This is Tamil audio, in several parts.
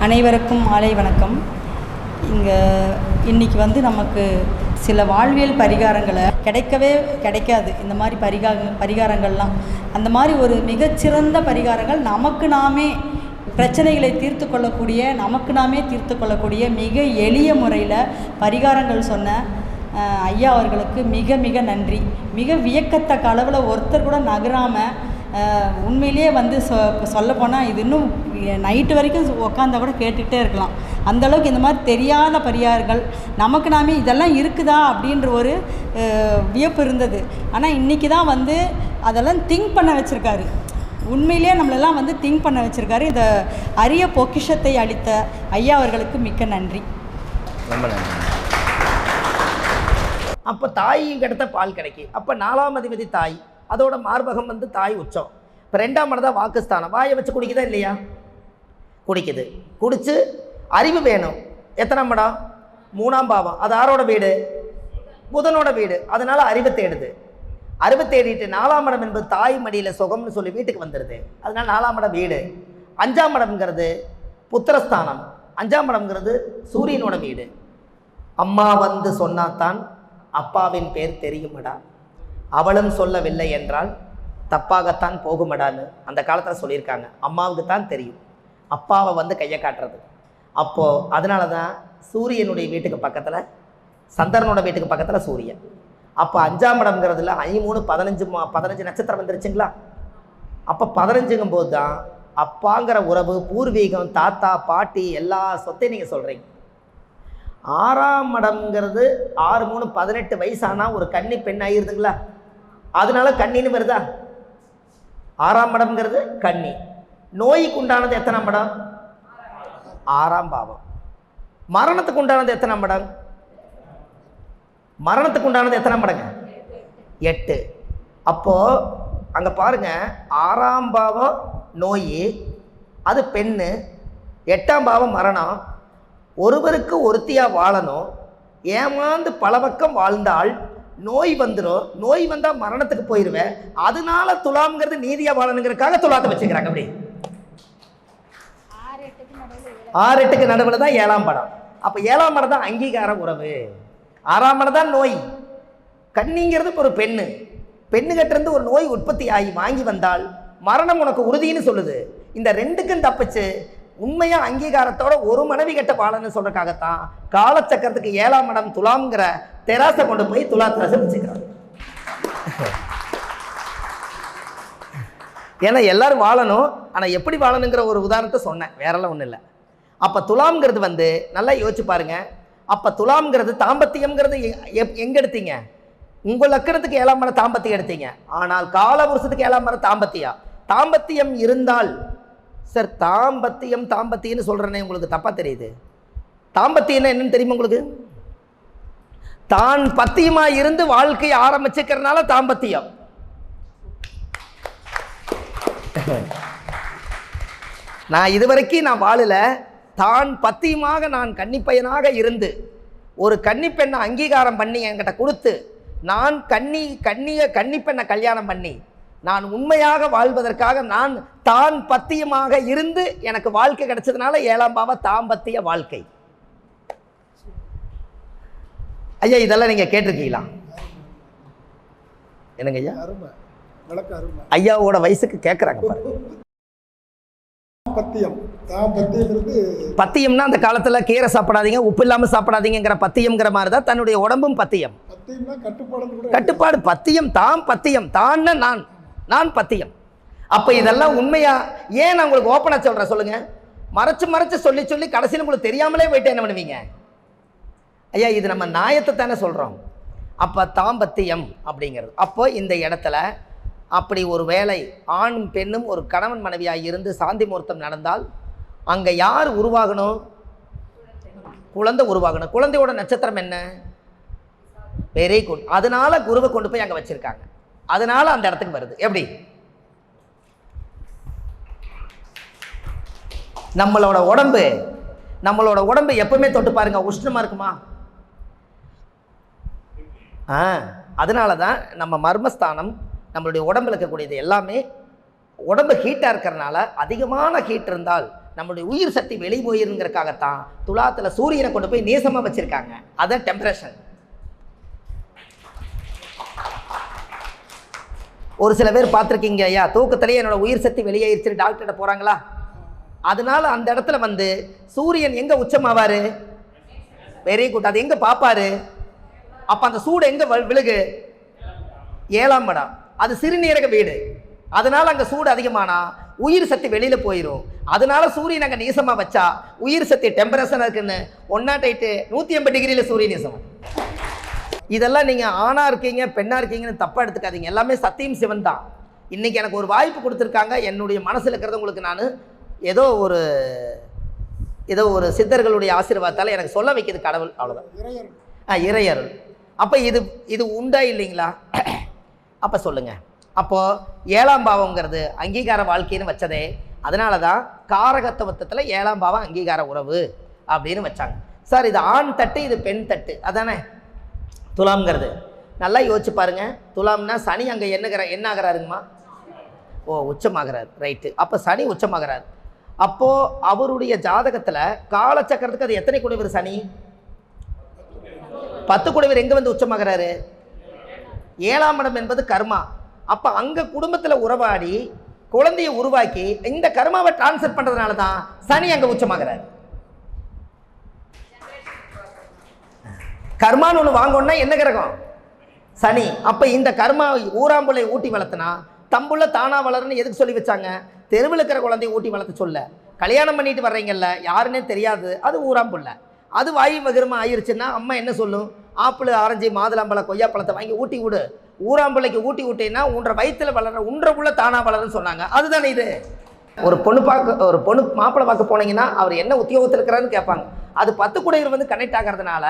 அனைவருக்கும் மாலை வணக்கம். இன்னைக்கு நமக்கு சில வாழ்வியல் பரிகாரங்களை கிடைக்காது. இந்த மாதிரி பரிகாரங்கள்லாம் அந்த மாதிரி ஒரு மிகச்சிறந்த பரிகாரங்கள் நமக்கு நாமே பிரச்சனைகளை தீர்த்து கொள்ளக்கூடிய மிக எளிய முறையில் பரிகாரங்கள் சொன்ன ஐயா அவர்களுக்கு மிக மிக நன்றி. மிக வியக்கத்தக்க அளவில் ஒருத்தர் கூட நகராமல் உண்மையிலேயே சொல்லப்போனால் இது இன்னும் நைட்டு வரைக்கும் உட்காந்தா கூட கேட்டுகிட்டே இருக்கலாம். அந்தளவுக்கு இந்த மாதிரி தெரியாத பரிகாரங்கள் நமக்கு நாமே இதெல்லாம் இருக்குதா அப்படின்ற ஒரு வியப்பு இருந்தது. ஆனால் இன்றைக்கி தான் அதெல்லாம் திங்க் பண்ண வச்சுருக்காரு. உண்மையிலேயே நம்மளெல்லாம் திங்க் பண்ண வச்சுருக்காரு. இந்த அரிய பொக்கிஷத்தை அளித்த ஐயா அவர்களுக்கு மிக்க நன்றி. ரொம்ப நன்றி. அப்போ தாயும் கிடைத்த பால் கிடைக்கும். அப்போ 4ஆம் அதிபதி தாய், அதோட மார்பகம் தாய் உச்சம். இப்போ 2ஆம் இடம் தான் வாக்குஸ்தானம். வாயை வச்சு குடிக்குதா இல்லையா? குடிக்குது. குடிச்சு அறிவு வேணும். எத்தனாம் இடம்? 3ஆம் பாவம். அது யாரோட வீடு? புதனோட வீடு. அதனால அறிவை தேடுது. அறிவை தேடிட்டு 4ஆம் இடம் என்பது தாய் மடியில் சுகம்னு சொல்லி வீட்டுக்கு வந்துடுது. அதனால 4ஆம் இடம் வீடு. 5ஆம் இடம்ங்கிறது புத்திரஸ்தானம். 5ஆம் இடம்ங்கிறது சூரியனோட வீடு. அம்மா சொன்னாத்தான் அப்பாவின் பேர் தெரியுமடா, அவளும் சொல்லவில்லை என்றால் தப்பாகத்தான் போகுமடான்னு அந்த காலத்தில் சொல்லியிருக்காங்க. அம்மாவுக்கு தான் தெரியும் அப்பாவை கையை காட்டுறது. அப்போது அதனால தான் சூரியனுடைய வீட்டுக்கு பக்கத்தில், சந்திரனோட வீட்டுக்கு பக்கத்தில் சூரியன். அப்போ 5ஆம் இடம்ங்கிறதுல 15 நட்சத்திரம் வந்துருச்சுங்களா? அப்போ 15ங்கும் போது தான் அப்பாங்கிற உறவு, பூர்வீகம், தாத்தா பாட்டி எல்லா சொத்தையும் நீங்கள் சொல்கிறீங்க. 6ஆம் இடம்ங்கிறது 6 3 18 வயசானால் ஒரு கன்னி பெண் ஆகிருதுங்களா? அதனால கன்னின்னு வருதா? 6ஆம் இடம்ங்கிறது கன்னி. நோய்க்கு உண்டானது எத்தனாம் இடம்? 6ஆம் பாவம். மரணத்துக்கு உண்டானது எத்தனாம் இடம்? மரணத்துக்கு உண்டானது எத்தனாம் இடங்க? 8. அப்போது அங்கே பாருங்கள், 6ஆம் பாவம் நோய், அது பெண்ணு. 8ஆம் பாவம் மரணம். ஒருவருக்கு ஒருத்தியாக வாழணும். ஏமாந்து பல பக்கம் வாழ்ந்தால் நோய் வந்துடும். நோய் வந்தால் மரணத்துக்கு போயிடுவேன். அதனால துலாம்ங்கிறது நீதியாக வாழணுங்கிறதுக்காக துலாத்தை வச்சுக்கிறாங்க. அப்படி 6 8க்கு நடுவில் தான் 7ஆம் படம். அப்போ 7ஆம் படம் தான் அங்கீகார உறவு. 6ஆம் படம் தான் நோய். கன்னிங்கிறது ஒரு பெண்ணுகிட்டேருந்து ஒரு நோய் உற்பத்தி ஆகி வாங்கி வந்தால் மரணம் உனக்கு உறுதின்னு சொல்லுது. இந்த 2க்கும் தப்பிச்சு உண்மையாக அங்கீகாரத்தோட ஒரு மனைவி கட்ட பாலன்னு சொல்றதுக்காகத்தான் காலச்சக்கரத்துக்கு 7ஆம் இடம் துலாம்ங்கிற தெராசை கொண்டு போய் துலா தெராசை வச்சுக்கிறாங்க. ஏன்னா எல்லாரும் வாழணும். ஆனால் எப்படி வாழணுங்கிற ஒரு உதாரணத்தை சொன்னேன், வேறெல்லாம் ஒன்றும் இல்லை. அப்போ துலாம்ங்கிறது நல்லா யோசிச்சு பாருங்க. அப்போ துலாம்ங்கிறது தாம்பத்தியம்ங்கிறது எங்கே எடுத்தீங்க? உங்கள் லக்கணத்துக்கு 7ஆம் இடம் தாம்பத்தியம் எடுத்தீங்க. ஆனால் காலபுருஷத்துக்கு 7ஆம் இடம் தாம்பத்தியம் இருந்தால், சார் தாம்பத்தியம்னு சொல்கிறேனே உங்களுக்கு தப்பாக தெரியுது. தாம்பத்தியம்னா என்னன்னு தெரியுமா உங்களுக்கு? தான் பத்தியமாக இருந்து வாழ்க்கையை ஆரம்பிச்சுக்கிறதுனால தாம்பத்தியம். நான் இதுவரைக்கும் வாழல. தான் பத்தியமாக நான் கன்னிப்பையனாக இருந்து ஒரு கன்னிப்பெண்ணை அங்கீகாரம் பண்ணி என்கிட்ட கொடுத்து நான் கன்னிப்பெண்ணை கல்யாணம் பண்ணி நான் உண்மையாக வாழ்வதற்காக நான் தான் பத்தியமாக இருந்து எனக்கு வாழ்க்கை கிடைச்சதுனால 7ஆம் பாவ தாம்பத்திய வாழ்க்கை. ஐயா இதெல்லாம் நீங்க கேட்டிருக்கீங்களா? என்னங்க ஐயா? ஐயாவோட வயசுக்கு கேட்குறாங்க பாருங்க. பத்தியம்னா அந்த காலத்துல கீரை சாப்பிடாதீங்க, உப்பு இல்லாம சாப்பிடாதீங்கிற பத்தியம்ங்கிற மாதிரி தான் தன்னுடைய உடம்பும் பத்தியம். கட்டுப்பாடு பத்தியம். தான் நான் பத்தியம். அப்ப இதெல்லாம் உண்மையா? ஏன் நான் உங்களுக்கு ஓப்பனா சொல்றேன் சொல்லுங்க. மறைச்சு சொல்லி கடைசியில் உங்களுக்கு தெரியாமலே போயிட்டு என்ன பண்ணுவீங்க? ஐயா இது நம்ம நியாயத்தை தானே சொல்றோம். அப்ப தாம்பத்தியம் அப்படிங்கிறது. அப்போ இந்த இடத்துல அப்படி ஒரு வேளை ஆணும் பெண்ணும் ஒரு கணவன் மனைவியாக இருந்து சாந்தி முகூர்த்தம் நடந்தால் அங்க யார் உருவாகணும்? குழந்தை உருவாகணும். குழந்தையோட நட்சத்திரம் என்ன? Very good. அதனால குருவை கொண்டு போய் அங்க வச்சிருக்காங்க. அதனால அந்த இடத்துக்கு வருது. எப்படி? நம்மளோட உடம்பு எப்பவுமே தொட்டு பாருங்க, உஷ்ணமா இருக்குமா? அதனால தான் நம்ம மர்மஸ்தானம், நம்மளுடைய உடம்புல இருக்கக்கூடியது எல்லாமே உடம்பு ஹீட்டாக இருக்கிறனால அதிகமான ஹீட் இருந்தால் நம்மளுடைய உயிர் சக்தி வெளியே போயிருங்கிறதுக்காகத்தான் துலாத்தில் சூரியனை கொண்டு போய் நேசமாக வச்சுருக்காங்க. அதான் டெம்பரேச்சர். ஒரு சில பேர் பார்த்துருக்கீங்க ஐயா, தூக்கத்திலேயே என்னோட உயிர் சக்தி வெளியேறிச்சு டாக்டர்கிட்ட போகிறாங்களா? அதனால அந்த இடத்துல வந்து சூரியன் எங்கே உச்சமாவார்? Very good. அது எங்கே பார்ப்பாரு? அப்போ அந்த சூடு எங்கே விழுகு? 7ஆம் இடம். அது சிறுநீரக வீடு. அதனால் அங்கே சூடு அதிகமானா உயிர் சக்தி வெளியில் போயிடும். அதனால சூரியன் அங்கே நீசமாக வச்சா உயிர் சக்தி டெம்பரேச்சர் இருக்குன்னு 108 180 டிகிரியில் சூரிய நீசம். இதெல்லாம் நீங்கள் ஆணாக இருக்கீங்க பெண்ணாக இருக்கீங்கன்னு தப்பாக எடுத்துக்காதீங்க. எல்லாமே சத்தியம் சிவன் தான். இன்றைக்கி எனக்கு ஒரு வாய்ப்பு கொடுத்துருக்காங்க. என்னுடைய மனசில் இருக்கிறத உங்களுக்கு நான் ஏதோ ஒரு சித்தர்களுடைய ஆசீர்வாதத்தால் எனக்கு சொல்ல வைக்கிறது கடவுள், அவ்வளோதான். இறையருள். அப்போ இது உண்டா இல்லைங்களா? அப்போ சொல்லுங்கள். அப்போது 7ஆம் பாவங்கிறது அங்கீகார வாழ்க்கைன்னு வச்சதே அதனால தான் காரகத்துவத்தில் 7ஆம் பாவம் அங்கீகார உறவு அப்படின்னு வச்சாங்க. சார் இது ஆண் தட்டு இது பெண் தட்டு அதானே துலாம்ங்கிறது? நல்லா யோசிச்சு பாருங்கள். துலாம்னா சனி அங்கே என்ன ஆகிறாருங்கம்மா? உச்சமாகிறார். ரைட்டு. அப்போ சனி உச்சமாகிறார். அப்போது அவருடைய ஜாதகத்தில் காலச்சக்கரத்துக்கு அது எத்தனை குடைவர் சனி? 10 குடைவர். எங்கே வந்து உச்சமாகிறாரு? 7ஆம் இடம் என்பது கர்மா. அப்போ அங்கே குடும்பத்தில் உறவாடி குழந்தையை உருவாக்கி இந்த கர்மாவை டிரான்ஸ்ஃபர் பண்ணுறதுனால தான் சனி அங்கே உச்சமாகிறார். கர்மான்னு ஒன்று வாங்கணும்னா என்ன கிரகம்? சனி. அப்போ இந்த கர்மா ஊராம்புள்ளை ஊட்டி வளர்த்துனா தம்புள்ள தானா வளருன்னு எதுக்கு சொல்லி வச்சாங்க? தெருவில் இருக்கிற குழந்தைய ஊட்டி வளர்த்து சொல்ல. கல்யாணம் பண்ணிட்டு வர்றீங்கல்ல, யாருன்னே தெரியாது, அது ஊராம்புள்ள. அது வாயு மகிரமாக ஆயிடுச்சுன்னா அம்மா என்ன சொல்லும்? ஆப்பிள் ஆரஞ்சு மாதுளம்பழம் கொய்யாப்பழத்தை வாங்கி ஊட்டி விடு. ஊராம்பிள்ளைக்கு ஊட்டி விட்டீங்கன்னா உன்ற வயிற்றில் வளர உன்றக்குள்ள தானா வளருன்னு சொன்னாங்க. அதுதானே இது. ஒரு பொண்ணு மாப்பிள்ளை பார்க்க போனீங்கன்னா அவர் என்ன உத்தியோகத்தில் இருக்கிறாருன்னு கேட்பாங்க. அது 10 குடையர் வந்து கனெக்ட் ஆகிறதுனால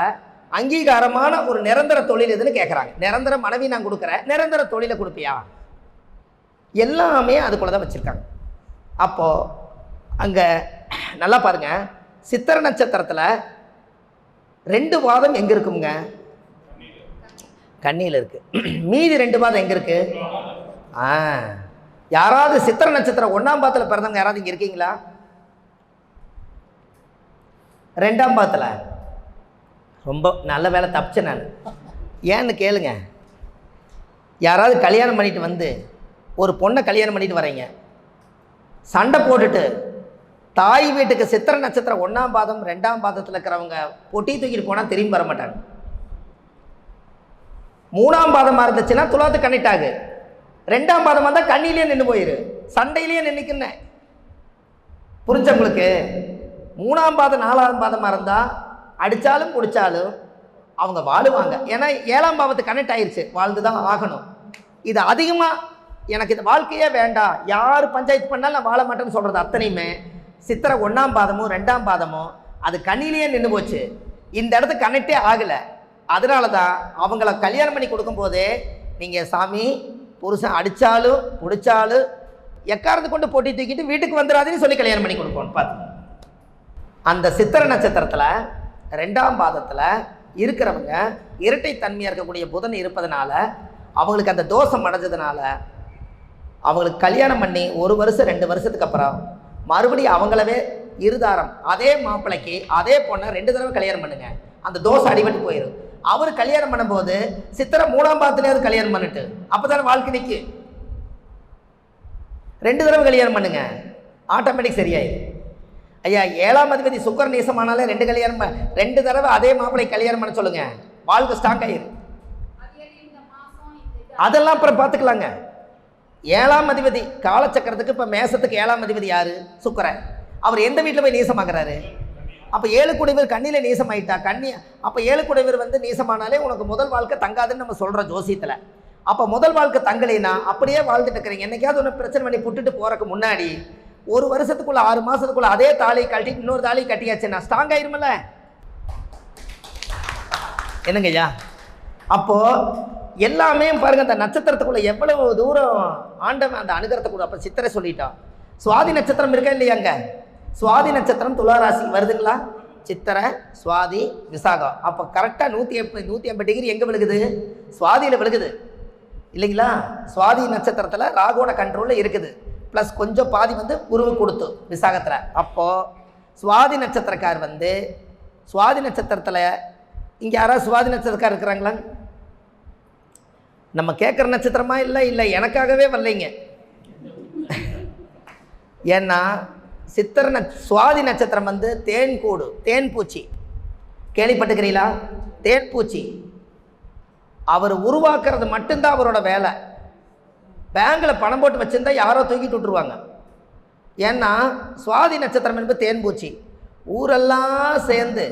அங்கீகாரமான ஒரு நிரந்தர தொழில் எதுன்னு கேட்குறாங்க. நிரந்தர மனைவி நான் கொடுக்குறேன், நிரந்தர தொழிலை கொடுப்பியா? எல்லாமே அதுக்குள்ள தான் வச்சுருக்காங்க. அப்போது அங்கே நல்லா பாருங்கள். சித்திர நட்சத்திரத்தில் 2 பாதம் எங்கே இருக்குங்க? கண்ணியில் இருக்குது. மீதி 2 பாதம் எங்கே இருக்குது? யாராவது சித்திர நட்சத்திரம் 1ஆம் பாதத்தில் பிறந்தவங்க யாராவது இங்கே இருக்கீங்களா? 2ஆம் பாதத்தில் ரொம்ப நல்ல வேலை தப்பிச்சேன் நான். ஏன்னு கேளுங்க. யாராவது கல்யாணம் பண்ணிட்டு வந்து ஒரு பொண்ணை கல்யாணம் பண்ணிட்டு வரீங்க, சண்டை போட்டுட்டு தாய் வீட்டுக்கு சித்திர நட்சத்திரம் 1ஆம் பாதம் 2ஆம் பாதத்தில் இருக்கிறவங்க பொட்டி தூக்கிட்டு போனால் திரும்பி வர மாட்டாங்க. 3ஆம் பாதமாக இருந்துச்சுன்னா துலாத்து கனெக்ட் ஆகு. 2ஆம் பாதமாக இருந்தால் கண்ணிலேயே நின்று போயிரு, சண்டையிலேயே நின்றுக்குன்னு. புரிஞ்ச உங்களுக்கு? 3ஆம் பாதம் 4ஆம் பாதமாக இருந்தால் அடித்தாலும் பிடிச்சாலும் அவங்க வாழுவாங்க. ஏன்னா 7ஆம் பாவத்துக்கு கனெக்ட் ஆயிடுச்சு, வாழ்ந்து தான் ஆகணும். இது அதிகமாக எனக்கு இந்த வாழ்க்கையே வேண்டாம், யார் பஞ்சாயத்து பண்ணாலும் நான் வாழ மாட்டேன்னு சொல்கிறது அத்தனையுமே சித்திரை 1ஆம் பாதமும் 2ஆம் பாதமும் அது கண்ணிலேயே நின்று போச்சு. இந்த இடத்துக்கு கனெக்டே ஆகலை. அதனால தான் அவங்கள கல்யாணம் பண்ணி கொடுக்கும்போதே நீங்கள் சாமி புருஷன் அடித்தாலும் பிடிச்சாலும் எக்காரத்து கொண்டு போட்டி தூக்கிட்டு வீட்டுக்கு வந்துடாதுன்னு சொல்லி கல்யாணம் பண்ணி கொடுப்போம். பார்த்து அந்த சித்திரை நட்சத்திரத்தில் 2ஆம் பாதத்தில் இருக்கிறவங்க இரட்டை தன்மையாக இருக்கக்கூடிய புதன் இருப்பதனால அவங்களுக்கு அந்த தோஷம் அடைஞ்சதுனால அவங்களுக்கு கல்யாணம் பண்ணி 1 வருஷம் 2 வருஷத்துக்கு அப்புறம் மறுபடியும் அவங்களவே இருதாரம் அதே மாப்பிள்ளைக்கு அதே பொண்ணை 2 தடவை கல்யாணம் பண்ணுங்க, அந்த தோஷம் அடிபட்டு போயிடும். அவர் கல்யாணம் பண்ணும்போது சித்திரை 3ஆம் பாதத்துலேயாவது கல்யாணம் பண்ணிட்டு அப்போ தானே வாழ்க்கை நிற்கும். 2 தடவை கல்யாணம் பண்ணுங்க, ஆட்டோமேட்டிக் சரியாயிடும். ஐயா 7ஆம் அதிபதி சுக்கர நேசமானாலே 2 தடவை அதே மாப்பிள்ளை கல்யாணம் பண்ண சொல்லுங்க, வாழ்க்கை ஸ்டாக் ஆயிரும். அதெல்லாம் அப்புறம் பார்த்துக்கலாங்க. 7ஆம் அதிபதி காலச்சக்கரத்துக்கு இப்போ மேசத்துக்கு 7ஆம் அதிபதி யாரு? சுக்கரன். அவர் எந்த வீட்டில் போய் நீசமாகிறாரு? அப்போ 7 குடைவர் கண்ணியில் நீசமாயிட்டா கண்ணி. அப்போ 7 குடைவர் வந்து நீசமானாலே உனக்கு முதல் வாழ்க்கை தங்காதுன்னு நம்ம சொல்கிறோம் ஜோசியத்தில். அப்போ முதல் வாழ்க்கை தங்கலைன்னா அப்படியே வாழ்ந்துட்டு இருக்கிறீங்க. என்னைக்காவது ஒன்று பிரச்சனை பண்ணி புட்டுட்டு போகிறக்கு முன்னாடி 1 வருஷத்துக்குள்ள 6 மாதத்துக்குள்ள அதே தாலியை கட்டி இன்னொரு தாலியை கட்டியாச்சுன்னா ஸ்ட்ராங் ஆயிருமில்ல. என்னங்க ஐயா? அப்போது எல்லாமே பாருங்கள், அந்த நட்சத்திரத்துக்குள்ளே எவ்வளவு தூரம் ஆண்டவன் அந்த அனுகிரகத்துக்குள்ள. அப்போ சித்திரை சொல்லிட்டான். சுவாதி நட்சத்திரம் இருக்கா இல்லையாங்க? சுவாதி நட்சத்திரம் துளாராசி வருதுங்களா? சித்திரை சுவாதி விசாகம். அப்போ கரெக்டாக 180 டிகிரி எங்கே விழுகுது? சுவாதியில் விழுகுது இல்லைங்களா? சுவாதி நட்சத்திரத்தில் ராகுவோட கண்ட்ரோலில் இருக்குது. ப்ளஸ் கொஞ்சம் பாதி வந்து குருவு கொடுத்து விசாகத்தில். அப்போது சுவாதி நட்சத்திரக்கார் வந்து சுவாதி நட்சத்திரத்தில் இங்கே யாராவது சுவாதி நட்சத்திரக்கார் இருக்கிறாங்களா? நம்ம கேட்குற நட்சத்திரமா? இல்லை எனக்காகவே வரலைங்க. ஏன்னா சுவாதி நட்சத்திரம் வந்து தேன்கூடு, தேன்பூச்சி. கேள்விப்பட்டுக்கிறீங்களா? தேன்பூச்சி. அவர் உருவாக்குறது மட்டும்தான் அவரோட வேலை. பேங்கில் பணம் போட்டு வச்சுருந்தா யாரோ தூக்கிட்டு விட்டுருவாங்க. ஏன்னா சுவாதி நட்சத்திரம் என்பது தேன்பூச்சி. ஊரெல்லாம் சேர்ந்து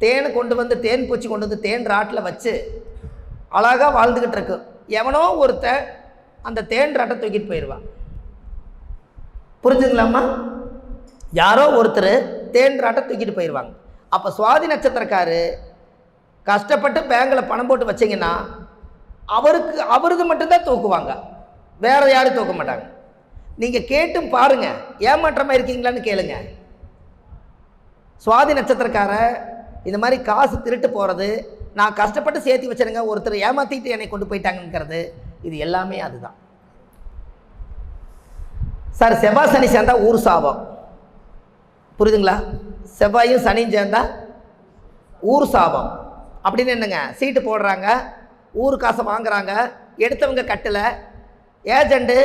தேனை கொண்டு வந்து தேன்பூச்சி கொண்டு வந்து தேன் ராட்டில் வச்சு அழகாக வாழ்ந்துக்கிட்டு இருக்கு. எவனோ ஒருத்தன் அந்த தேன் ராட்டை தூக்கிட்டு போயிடுவான். புரிஞ்சுங்களாம்மா? யாரோ ஒருத்தர் தேன் ராட்டை தூக்கிட்டு போயிடுவாங்க. அப்போ சுவாதி நட்சத்திரக்காரு கஷ்டப்பட்டு பேங்கில் பணம் போட்டு வச்சிங்கன்னா அவரது மட்டும்தான் தூக்குவாங்க, வேற யாரும் தூக்க மாட்டாங்க. நீங்கள் கேட்டும் பாருங்க, ஏமாற்றமாக இருக்கீங்களான்னு கேளுங்க. சுவாதி நட்சத்திரக்கார இந்த மாதிரி காசு திருட்டு போகிறது, நான் கஷ்டப்பட்டு சேர்த்து வச்சிருங்க, ஒருத்தர் ஏமாற்றிட்டு என்னை கொண்டு போயிட்டாங்கிறது, இது எல்லாமே அதுதான். சார் செவ்வாய் சனி சேர்ந்தா ஊர் சாபம். புரியுதுங்களா? செவ்வாயும் சனியும் சேர்ந்தா ஊர் சாபம். அப்படின்னு என்னங்க? சீட்டு போடுறாங்க, ஊர் காசை வாங்குறாங்க, எடுத்தவங்க கட்டலை, ஏஜெண்ட்டு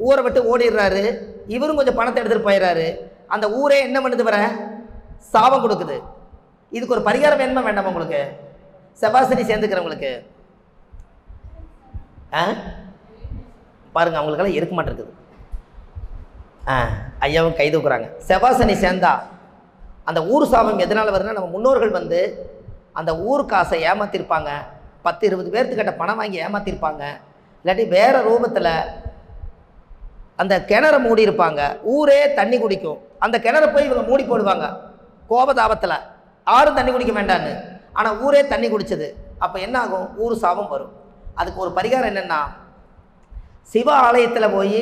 ஊரை விட்டு ஓடிடுறாரு, இவரும் கொஞ்சம் பணத்தை எடுத்துகிட்டு போயிடுறாரு, அந்த ஊரே என்ன பண்ணுது? வர சாபம் கொடுக்குது. இதுக்கு ஒரு பரிகாரம் வேணுமா வேண்டாமா உங்களுக்கு? செவ்வாசனி சேர்ந்துக்கிறவங்களுக்கு பாருங்க, அவங்களுக்கெல்லாம் இருக்க மாட்டேங்குது. ஐயாவும் கை தூக்குறாங்க. செவ்வாசனி சேர்ந்தா அந்த ஊர் சாபம் எதனால் வருதுன்னா, நம்ம முன்னோர்கள் வந்து அந்த ஊர் காசை ஏமாத்திருப்பாங்க, 10-20 பேர்த்துக்கிட்ட பணம் வாங்கி ஏமாத்திருப்பாங்க, இல்லாட்டி வேறு ரூபத்தில் அந்த கிணற மூடி இருப்பாங்க, ஊரே தண்ணி குடிக்கும், அந்த கிணற போய் இவங்க மூடி போடுவாங்க கோபதாபத்தில், யாரும் தண்ணி குடிக்க வேண்டான்னு. ஆனால் ஊரே தண்ணி குடிச்சது. அப்போ என்ன ஆகும்? ஊர் சாபம் வரும். அதுக்கு ஒரு பரிகாரம் என்னென்னா, சிவ ஆலயத்தில் போய்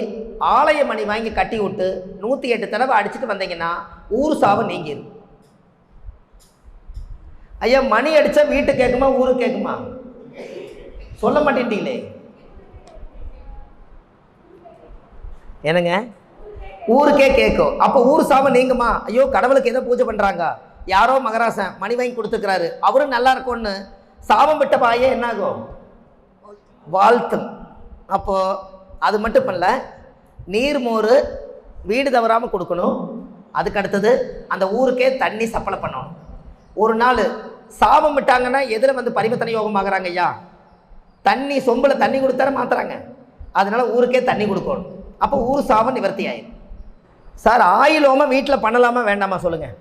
ஆலய மணி வாங்கி கட்டி விட்டு 108 தடவை அடிச்சுட்டு வந்தீங்கன்னா ஊர் சாபம் நீங்கிடும். ஐயா, மணி அடித்தா வீட்டு கேட்குமா ஊரு கேட்குமா? சொல்ல மாட்டேன்ட்டீங்களே. என்னங்க? ஊருக்கே கேட்கும். அப்போ ஊர் சாபம் நீங்குமா? ஐயோ, கடவுளுக்கு ஏதோ பூஜை பண்ணுறாங்க, யாரோ மகராசன் மணி வாங்கி கொடுத்துக்கிறாரு, அவரும் நல்லா இருக்கும்னு சாபம் விட்ட பாயே என்னாகும்? வாழ்த்தும். அப்போது அது மட்டும் பண்ணல, நீர் மோர் வீடு தவறாமல் கொடுக்கணும். அதுக்கு அடுத்தது அந்த ஊருக்கே தண்ணி சப்ளை பண்ணணும். ஒரு நாள் சாபம் விட்டாங்கன்னா எதில் வந்து பரிவர்த்தனை யோகம் ஆகுறாங்க ஐயா? தண்ணி சொம்பில் தண்ணி கொடுத்தார மாத்துறாங்க. அதனால ஊருக்கே தண்ணி கொடுக்கணும். அப்போ ஊர் சாபம் நிவர்த்தி ஆயிடும். சார், ஆயிலோமம் வீட்டில் பண்ணலாமா வேண்டாமா சொல்லுங்கள்?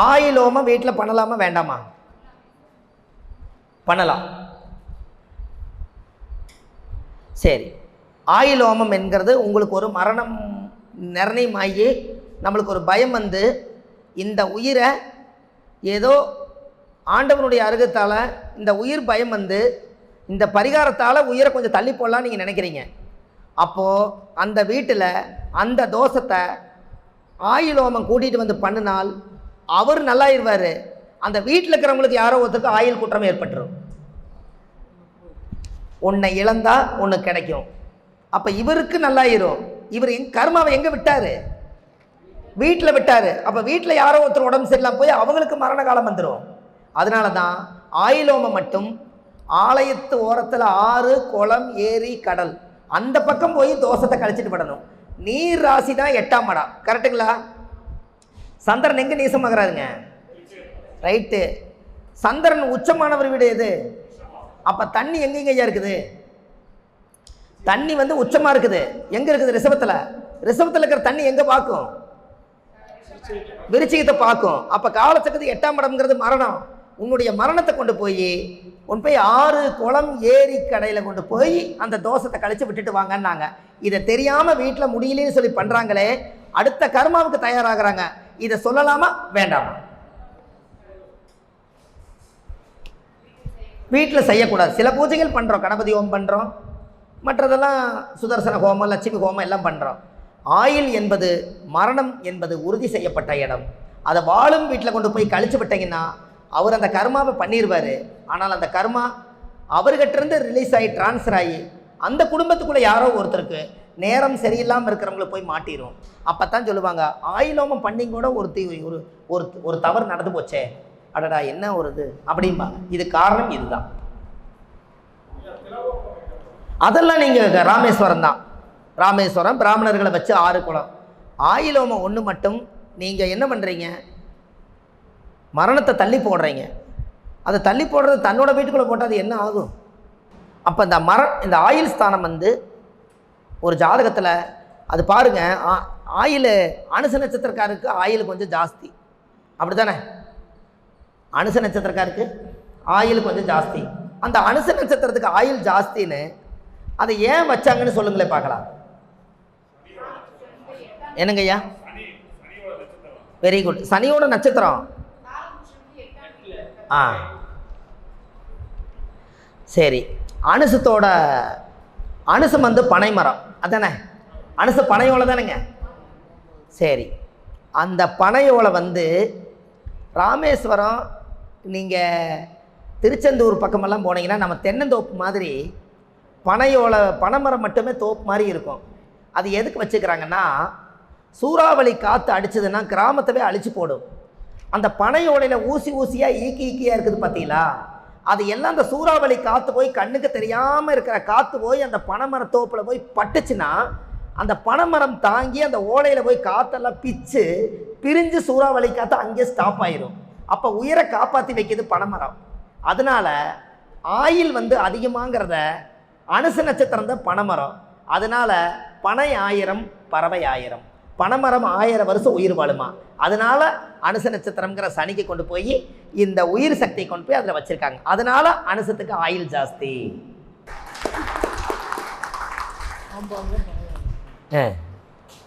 ஆயிலோமம் வீட்டில் பண்ணலாமா வேண்டாமா? பண்ணலாம். சரி, ஆயிலோமம் என்கிறது உங்களுக்கு ஒரு மரணம் நிர்ணயமாகி நம்மளுக்கு ஒரு பயம் வந்து இந்த உயிரை ஏதோ ஆண்டவனுடைய அருகத்தால் இந்த உயிர் பயம் வந்து இந்த பரிகாரத்தால் உயிரை கொஞ்சம் தள்ளி போடலான்னு நீங்கள் நினைக்கிறீங்க. அப்போது அந்த வீட்டில் அந்த தோஷத்தை ஆயிலோமம் கூட்டிகிட்டு வந்து பண்ணினால் அவர் நல்லாயிருவார். அந்த வீட்டில் இருக்கிறவங்களுக்கு யாரோ ஒருத்தருக்கு ஆயில் குற்றம் ஏற்பட்டுரும். உன்னை இழந்தால் ஒன்று கிடைக்கும். அப்போ இவருக்கு நல்லாயிரும். இவர் கர்மாவை எங்கே விட்டார்? வீட்டில் விட்டார். அப்போ வீட்டில் யாரோ ஒருத்தர் உடம்பு சரியில்லாமல் போய் அவங்களுக்கு மரண காலம் வந்துடும். அதனால தான் ஆயிலோமம் மட்டும் ஆலயத்து ஓரத்தில் ஆறு, குளம், ஏரி, கடல் அந்த பக்கம் போய் தோஷத்தை கழிச்சிட்டு விடணும். நீர் ராசி தான் 8ஆம் இடம். கரெக்டுங்களா? சந்திரன் எங்கே நீசமாகறாருங்க? ரைட்டு. சந்திரன் உச்சமானவர் வீடு எது? அப்போ தண்ணி எங்கெங்கய்யா இருக்குது? தண்ணி வந்து உச்சமாக இருக்குது. எங்கே இருக்குது? ரிஷபத்தில். ரிஷபத்தில் இருக்கிற தண்ணி எங்கே பார்க்கும்? விருச்சிகத்தை பார்க்கும். அப்போ காலச்சக்கரத்துக்கு 8ஆம் இடம்ங்கிறது மரணம். உன்னுடைய மரணத்தை கொண்டு போய் ஆறு, குளம், ஏரி, கடையில் கொண்டு போய் அந்த தோஷத்தை கழிச்சு விட்டுட்டு வாங்கன்னாங்க. இதை தெரியாமல் வீட்டில் முடியலன்னு சொல்லி பண்ணுறாங்களே, அடுத்த கர்மாவுக்கு தயாராகிறாங்க. இதை சொல்லலாமா வேண்டாமா? வீட்டில் செய்யக்கூடாது. சில பூஜைகள் பண்ணுறோம், கணபதி ஹோமம் பண்ணுறோம், மற்றதெல்லாம் சுதர்சன ஹோமம், லட்சுமி ஹோமம் எல்லாம் பண்ணுறோம். ஆயில் என்பது மரணம் என்பது உறுதி செய்யப்பட்ட இடம். அதை வாழும் வீட்டில் கொண்டு போய் கழிச்சு விட்டீங்கன்னா அவர் அந்த கர்மாவை பண்ணிடுவார். ஆனால் அந்த கர்மா அவர்கிட்ட இருந்து ரிலீஸ் ஆகி டிரான்ஸ்ஃபர் ஆகி அந்த குடும்பத்துக்குள்ளே யாரோ ஒருத்தருக்கு நேரம் சரியில்லாமல் இருக்கிறவங்களை போய் மாட்டிடும். அப்போ தான் சொல்லுவாங்க, ஆயிலோமம் பண்ணி கூட ஒரு தவறு நடந்து போச்சே, அடடா என்ன ஒரு இது அப்படிம்பாங்க. இது காரணம் இதுதான். அதெல்லாம் நீங்கள் ராமேஸ்வரம் தான், ராமேஸ்வரம் பிராமணர்களை வச்சு 6 குளம். ஆயிலோமம் ஒன்று மட்டும் நீங்கள் என்ன பண்ணுறீங்க, மரணத்தை தள்ளி போடுறீங்க. அதை தள்ளி போடுறது தன்னோட வீட்டுக்குள்ளே போட்டால் அது என்ன ஆகும்? அப்போ இந்த ஆயில் ஸ்தானம் வந்து ஒரு ஜாதகத்தில் அது பாருங்கள், ஆயில் அனுச நட்சத்திரக்காருக்கு ஆயில் கொஞ்சம் ஜாஸ்தி, அப்படி தானே? அனுச நட்சத்திரக்காருக்கு ஆயில் கொஞ்சம் ஜாஸ்தி. அந்த அனுச நட்சத்திரத்துக்கு ஆயில் ஜாஸ்தின்னு அதை ஏன் வச்சாங்கன்னு சொல்லுங்களேன் பார்க்கலாம். என்னங்கய்யா? Very good. சனியோட நட்சத்திரம். சரி. அனுசம் வந்து பனை மரம் அதானே? அனுச பனையோலை தானேங்க? சரி. அந்த பனையோலை வந்து ராமேஸ்வரம் நீங்கள் திருச்செந்தூர் பக்கமெல்லாம் போனீங்கன்னா நம்ம தென்னந்தோப்பு மாதிரி பனைமரம் மட்டுமே தோப்பு மாதிரி இருக்கும். அது எதுக்கு வச்சுக்கிறாங்கன்னா, சூறாவளி காற்று அடிச்சதுன்னா கிராமத்தவே அழிச்சு போடும். அந்த பனையோலையில் ஊசியாக ஈக்கியாக இருக்குது பார்த்தீங்களா, அது எல்லாம் அந்த சூறாவளி காற்று போய் கண்ணுக்கு தெரியாமல் இருக்கிற காற்று போய் அந்த பனைமரத்தோப்பில் போய் பட்டுச்சுன்னா அந்த பனைமரம் தாங்கி அந்த ஓலையில் போய் காற்றெல்லாம் பிரிஞ்சு சூறாவளி காற்று அங்கேயே ஸ்டாப் ஆயிடும். அப்போ உயிரை காப்பாற்றி வைக்கிது பனைமரம். அதனால் ஆயில் வந்து அதிகமாங்கிறத அனுச நட்சத்திரம் தான் பனைமரம். அதனால் பனை 1000 பறவை 1000, பனைமரம் 1000 வருஷம் உயிர் வாழுமா. அதனால் அனுச நட்சத்திரம்ங்கிற சனிக்கு கொண்டு போய் இந்த உயிர் சக்தியை கொண்டு போய் அதில் வச்சுருக்காங்க. அதனால் அனுசத்துக்கு ஆயில் ஜாஸ்தி.